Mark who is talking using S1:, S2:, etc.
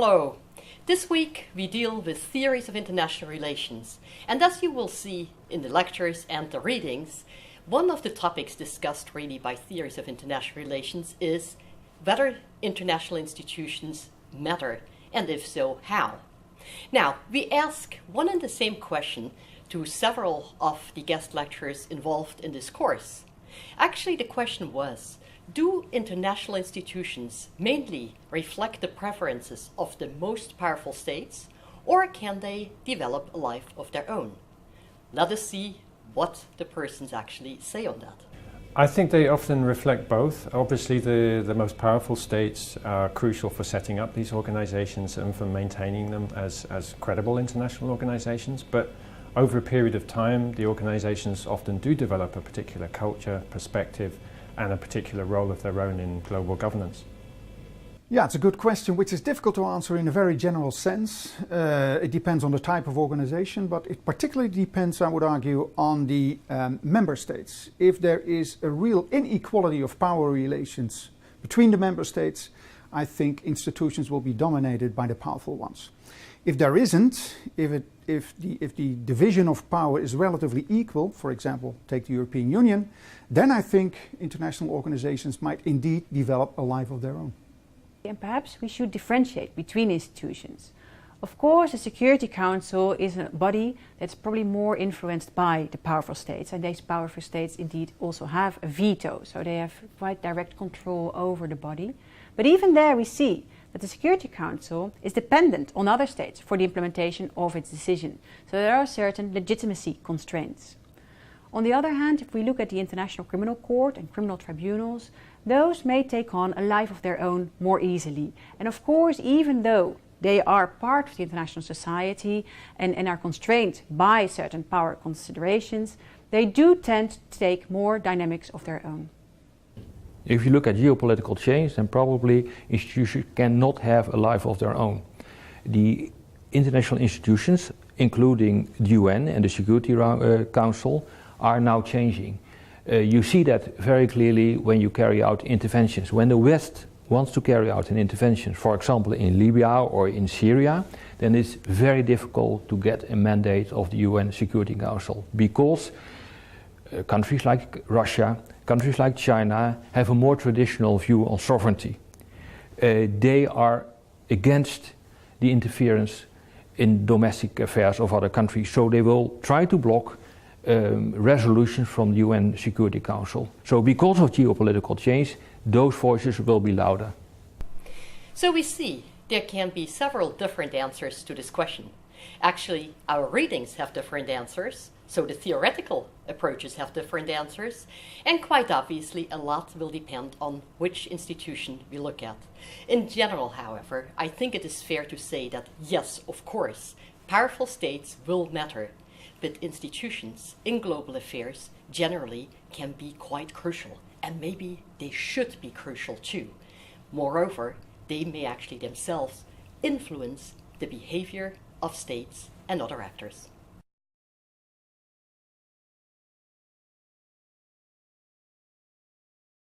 S1: Hello. This week we deal with theories of international relations, and as you will see in the lectures and the readings, one of the topics discussed really by theories of international relations is whether international institutions matter, and if so, how. Now, we ask one and the same question to several of the guest lecturers involved in this course. Actually, the question was, do international institutions mainly reflect the preferences of the most powerful states, or can they develop a life of their own? Let us see what the persons actually say on that.
S2: I think they often reflect both. Obviously, the most powerful states are crucial for setting up these organizations and for maintaining them as credible international organizations. But over a period of time, the organizations often do develop a particular culture, perspective, and a particular role of their own in global governance.
S3: Yeah, it's a good question, which is difficult to answer in a very general sense. It depends on the type of organization, but it particularly depends, I would argue, on the member states. If there is a real inequality of power relations between the member states, I think institutions will be dominated by the powerful ones. If there isn't, if the division of power is relatively equal, for example, take the European Union, then I think international organizations might indeed develop a life of their own.
S4: And perhaps we should differentiate between institutions. Of course, the Security Council is a body that's probably more influenced by the powerful states, and these powerful states indeed also have a veto, so they have quite direct control over the body. But even there we see that the Security Council is dependent on other states for the implementation of its decision. So there are certain legitimacy constraints. On the other hand, if we look at the International Criminal Court and criminal tribunals, those may take on a life of their own more easily. And of course, even though they are part of the international society and are constrained by certain power considerations, they do tend to take more dynamics of their own.
S5: If you look at geopolitical change, then probably institutions cannot have a life of their own. The international institutions, including the UN and the Security Council, are now changing. You see that very clearly when you carry out interventions. When the West wants to carry out an intervention, for example in Libya or in Syria, then it's very difficult to get a mandate of the UN Security Council, because countries like Russia, countries like China have a more traditional view on sovereignty. They are against the interference in domestic affairs of other countries, so they will try to block resolutions from the UN Security Council. So because of geopolitical change, those voices will be louder.
S1: So we see there can be several different answers to this question. Actually, our readings have different answers, so the theoretical approaches have different answers, and quite obviously a lot will depend on which institution we look at. In general, however, I think it is fair to say that yes, of course, powerful states will matter, but institutions in global affairs generally can be quite crucial, and maybe they should be crucial too. Moreover, they may actually themselves influence the behavior of states and other actors.